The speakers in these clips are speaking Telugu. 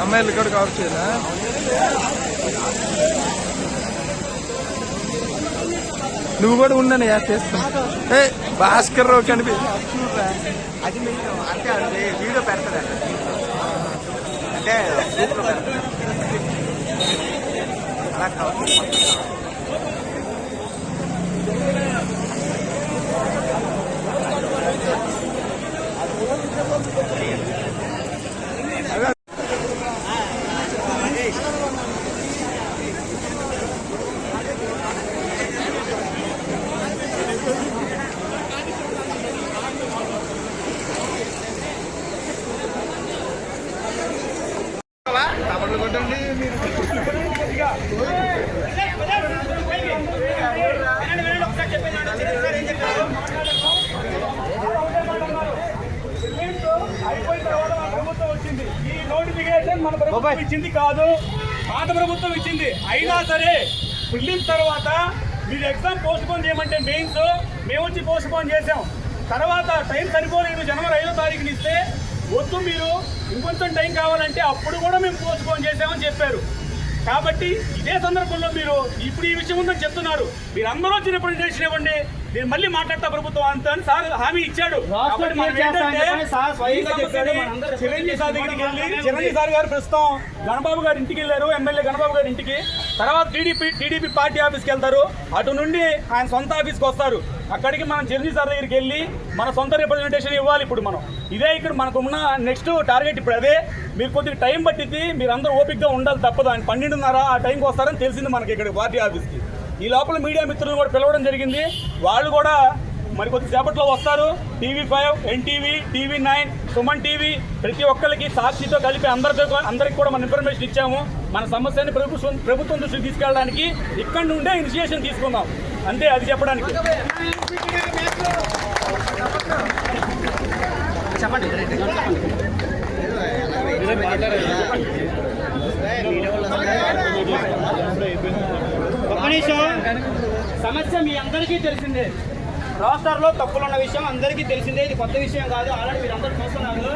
అమ్మాయిలు కూడా కవర్ చేయదా? నువ్వు కూడా ఉండని చేస్తాను. ఏ భాస్కర్ రావు కనిపి అది అంటే అది వీడియో పెడతాడు అంటే అలా కావాలి. అయిపోయిన తర్వాత మన ప్రభుత్వం వచ్చింది. ఈ నోటిఫికేషన్ మన ప్రభుత్వం ఇచ్చింది కాదు, పాత ప్రభుత్వం ఇచ్చింది. అయినా సరే ప్రిలిమ్స్ తర్వాత మీరు ఎగ్జామ్ పోస్ట్ పోన్ చేయమంటే మెయిన్స్ మేము వచ్చి పోస్ట్ పోన్ చేసాం. తర్వాత టైం సరిపోలేదు, జనవరి 5వ తారీఖుని ఇస్తే వద్దు మీరు ఇంకొంచెం టైం కావాలంటే అప్పుడు కూడా మేము పోస్ట్ పోన్ చేసామని చెప్పారు. కాబట్టి ఇదే సందర్భంలో మీరు ఇప్పుడు ఈ విషయం ఉందని చెప్తున్నారు. మీరు అందరూ వచ్చి రిప్రజెంటేషన్ ఇవ్వండి, నేను మళ్ళీ మాట్లాడతా ప్రభుత్వం అంత అని సార్ హామీ ఇచ్చాడు. చిరంజీవి సార్ దగ్గరికి వెళ్ళి చిరంజీవి సార్ గారు ప్రస్తుతం గణబాబు గారి ఇంటికి వెళ్ళారు, ఎమ్మెల్యే గణబాబు గారి ఇంటికి. తర్వాత టీడీపీ పార్టీ ఆఫీస్కి వెళ్తారు, అటు నుండి ఆయన సొంత ఆఫీస్కి వస్తారు. అక్కడికి మనం చిరంజీవి సార్ దగ్గరికి వెళ్ళి మన సొంత రిప్రజెంటేషన్ ఇవ్వాలి. ఇప్పుడు మనం ఇదే ఇక్కడ మనకు ఉన్న నెక్స్ట్ టార్గెట్ ఇప్పుడు అదే. మీరు కొద్దిగా టైం పట్టింది, మీరు అందరూ ఓపికగా ఉండాలి తప్పదు. ఆయన 12:30 ఆ టైంకి వస్తారని తెలిసింది మనకి ఇక్కడ పార్టీ ఆఫీస్కి. ఈ లోపల మీడియా మిత్రులను కూడా పిలవడం జరిగింది, వాళ్ళు కూడా మరి కొద్దిసేపట్లో వస్తారు. TV5, NTV, TV9, Suman TV ప్రతి ఒక్కరికి సాక్షితో కలిపి అందరికి కూడా మన ఇన్ఫర్మేషన్ ఇచ్చాము. మన సమస్యని ప్రభుత్వం దృష్టికి తీసుకెళ్ళడానికి ఇక్కడ నుండే ఇనిషియేషన్ తీసుకుందాం అంతే, అది చెప్పడానికి. సమస్య మీ అందరికీ తెలిసిందే, రాష్ట్రాల్లో తప్పులున్న విషయం అందరికీ తెలిసిందే, ఇది కొత్త విషయం కాదు. ఆల్రెడీ మీరు అందరూ చూస్తున్నారు.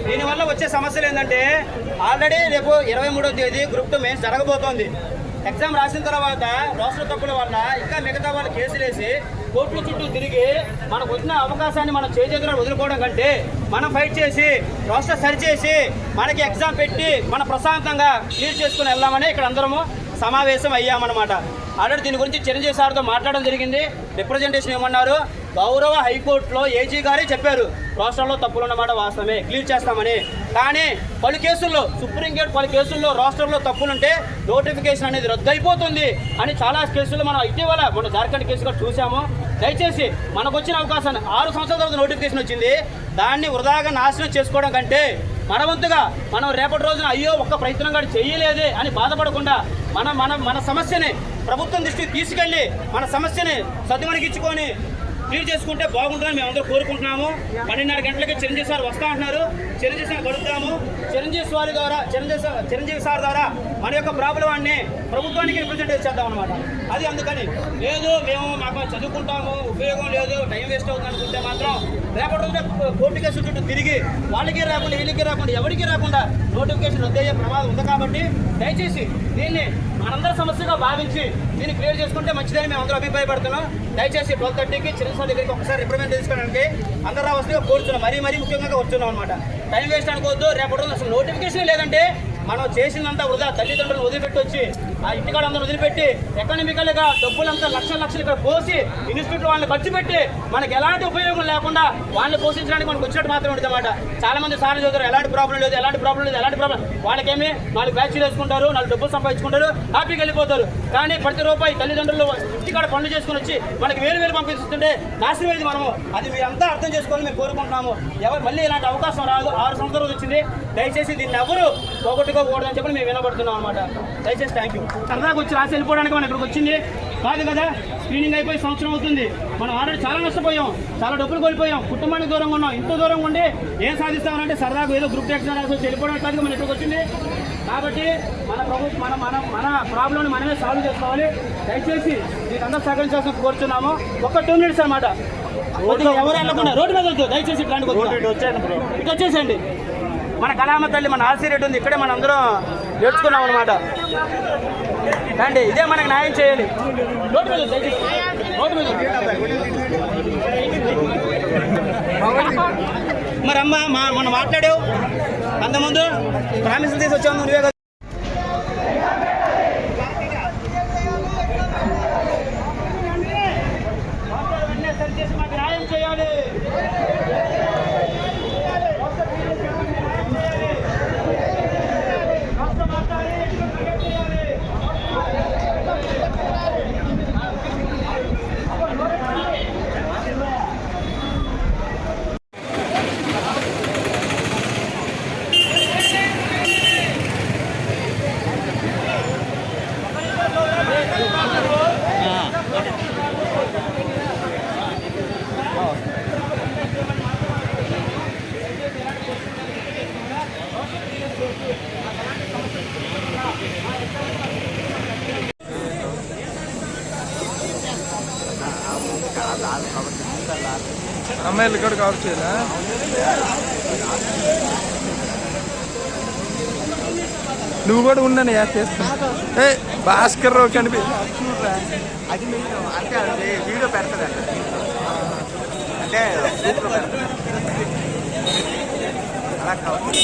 దీనివల్ల వచ్చే సమస్యలు ఏంటంటే ఆల్రెడీ రేపు 23వ తేదీ గ్రూప్ 2 మెయిన్స్ జరగబోతోంది. ఎగ్జామ్ రాసిన తర్వాత రాష్ట్ర తప్పుల వల్ల ఇంకా మిగతా వాళ్ళు కేసులు వేసి కోర్టుల చుట్టూ తిరిగి మనకు వచ్చిన అవకాశాన్ని మనం చేతుల్లో వదులుకోవడం కంటే మనం ఫైట్ చేసి రాష్ట్ర సరిచేసి మనకి ఎగ్జామ్ పెట్టి మనం ప్రశాంతంగా క్లియర్ చేసుకుని వెళ్దామని ఇక్కడ అందరము సమావేశం అయ్యామన్నమాట. ఆల్రెడీ దీని గురించి చిరంజీవి సార్తో మాట్లాడడం జరిగింది. రిప్రజెంటేషన్ ఏమన్నారు, గౌరవ హైకోర్టులో ఏజీ గారే చెప్పారు రాష్ట్రంలో తప్పులున్నమాట వాస్తవమే, క్లియర్ చేస్తామని. కానీ పలు కేసుల్లో సుప్రీంకోర్టు పలు కేసుల్లో రాష్ట్రంలో తప్పులుంటే నోటిఫికేషన్ అనేది రద్దు అయిపోతుంది అని చాలా కేసుల్లో మనం ఇటీవల మన జార్ఖండ్ కేసు కూడా చూసాము. దయచేసి మనకు వచ్చిన అవకాశాన్ని 6 సంవత్సరాల తర్వాత నోటిఫికేషన్ వచ్చింది, దాన్ని వృధాగా నాశనం చేసుకోవడం కంటే మన వంతుగా మనం రేపటి రోజున అయ్యో ఒక్క ప్రయత్నం కూడా చేయలేదే అని బాధపడకుండా మన సమస్యని ప్రభుత్వం దృష్టికి తీసుకెళ్ళి మన సమస్యని సద్వినియోగించుకొని క్లియర్ చేసుకుంటే బాగుంటుందని మేము అందరూ కోరుకుంటున్నాము. 12:30 గంటలకి చిరంజీవి సార్ వస్తూ ఉంటున్నారు, చిరంజీవి సార్ గడుపుతాము. చిరంజీవి సార్ ద్వారా మన యొక్క ప్రాబ్లమాన్ని ప్రభుత్వానికి రిప్రజెంట్ చేద్దాం అనమాట. అది అందుకని లేదు మేము మాకు చదువుకుంటాము ఉపయోగం లేదు టైం వేస్ట్ అవుతుంది అనుకుంటే మాత్రం రేపటి రోజున కోర్టు కేసు చుట్టూ తిరిగి వాళ్ళకి రాకుండా వీళ్ళకి రాకుండా ఎవరికి రాకుండా నోటిఫికేషన్ రద్దయ్యే ప్రమాదం ఉంది. కాబట్టి దయచేసి దీన్ని మనందరి సమస్యగా భావించి దీన్ని క్లియర్ చేసుకుంటే మంచిదని మేము అందరూ అభిప్రాయపడుతున్నాం. దయచేసి 12:30కి చిరంజీవి సార్ దగ్గరికి ఒకసారి రిప్రజెంట్ తీసుకోవడానికి అందరూ రావాల్సిందిగా కోరుతున్నాం, మరీ ముఖ్యంగా వచ్చున్నాం అనమాట. టైం వేస్ట్ అనుకోవద్దు. రేపటి రోజున అసలు నోటిఫికేషన్ లేదంటే మనం చేసిందంతా వృధా. తల్లిదండ్రులను వదిలిపెట్టి వచ్చి ఆ ఇంటికాడ అందరూ వదిలిపెట్టి ఎకనామికల్గా డబ్బులంతా లక్షలు ఇక్కడ పోసి ఇన్స్టిట్యూట్ వాళ్ళని ఖర్చు పెట్టి మనకి ఎలాంటి ఉపయోగం లేకుండా వాళ్ళని పోషించడానికి మనకు వచ్చినట్టు మాత్రం ఉంటుంది అన్నమాట. చాలా మంది సార్లు చదువుతారు, ఎలాంటి ప్రాబ్లం లేదు. వాళ్ళకేమి 4 బ్యాచ్లు వేసుకుంటారు, 4 డబ్బులు సంపాదించుకుంటారు, హ్యాపీగా వెళ్ళిపోతారు. కానీ ప్రతి రూపాయి తల్లిదండ్రులు ఇంటికాడ పనులు చేసుకుని వచ్చి మనకి వేలు పంపిస్తుంటే నాశనం అయింది మనము. అది మీరంతా అర్థం చేసుకోవాలని మేము కోరుకుంటున్నాము. ఎవరు మళ్ళీ ఇలాంటి అవకాశం రాదు. 6 సంవత్సరాలు వచ్చింది. దయచేసి దీన్ని ఎవరు పోగొట్టుకోకూడదని చెప్పి మేము వినబడుతున్నాం అనమాట. దయచేసి థ్యాంక్ యూ. సరదాగా వచ్చి రాసి వెళ్ళిపోవడానికి మనం ఇక్కడికి వచ్చింది కాదు కదా. స్క్రీనింగ్ అయిపోయి సంవత్సరం అవుతుంది. మనం ఆల్రెడీ చాలా నష్టపోయాం, చాలా డబ్బులు కోల్పోయాం, కుటుంబానికి దూరంగా ఉన్నాం. ఇంత దూరంగా ఉండి ఏం సాధిస్తామంటే సరదాగా ఏదో గ్రూప్ ఎగ్జామ్ రాసి వెళ్ళిపోవడానికి కాదు మనం ఇక్కడికి వచ్చింది. కాబట్టి మన ప్రాబ్లంని మనమే సాల్వ్ చేసుకోవాలి. దయచేసి మీకు అందరూ సహకరించాల్సిన కోరుతున్నాము. ఒక 2 minutes అనమాట. ఎవరు వెళ్ళకుండా రోడ్డు మీద వద్దు, దయచేసి ఇట్లాంటి ఇటు వచ్చేసండి. మన కళామ తల్లి మన ఆశీర్రెడ్డి ఉంది, ఇక్కడే మనం అందరం నేర్చుకున్నాం అనమాట. రండి, ఇదే మనకు న్యాయం చేయాలి. రోడ్డు మీద దయచేసి, రోడ్డు మీద. మరి అమ్మ మనం మాట్లాడావు అంతకుముందు, ప్రామిసులు తీసి వచ్చాము నువ్వే కదా. మాకు న్యాయం చేయాలి. అమ్మాయిలు కూడా కవర్ చేయాలా? నువ్వు కూడా ఉండని చేస్తాను. ఏ భాస్కర్ రావు కనిపి చూడరా, అది మెయిన్. అంటే అది వీడియో పెడతాదంట, అంటే గ్రూప్లో పెడతాడు. అలా కావాలి.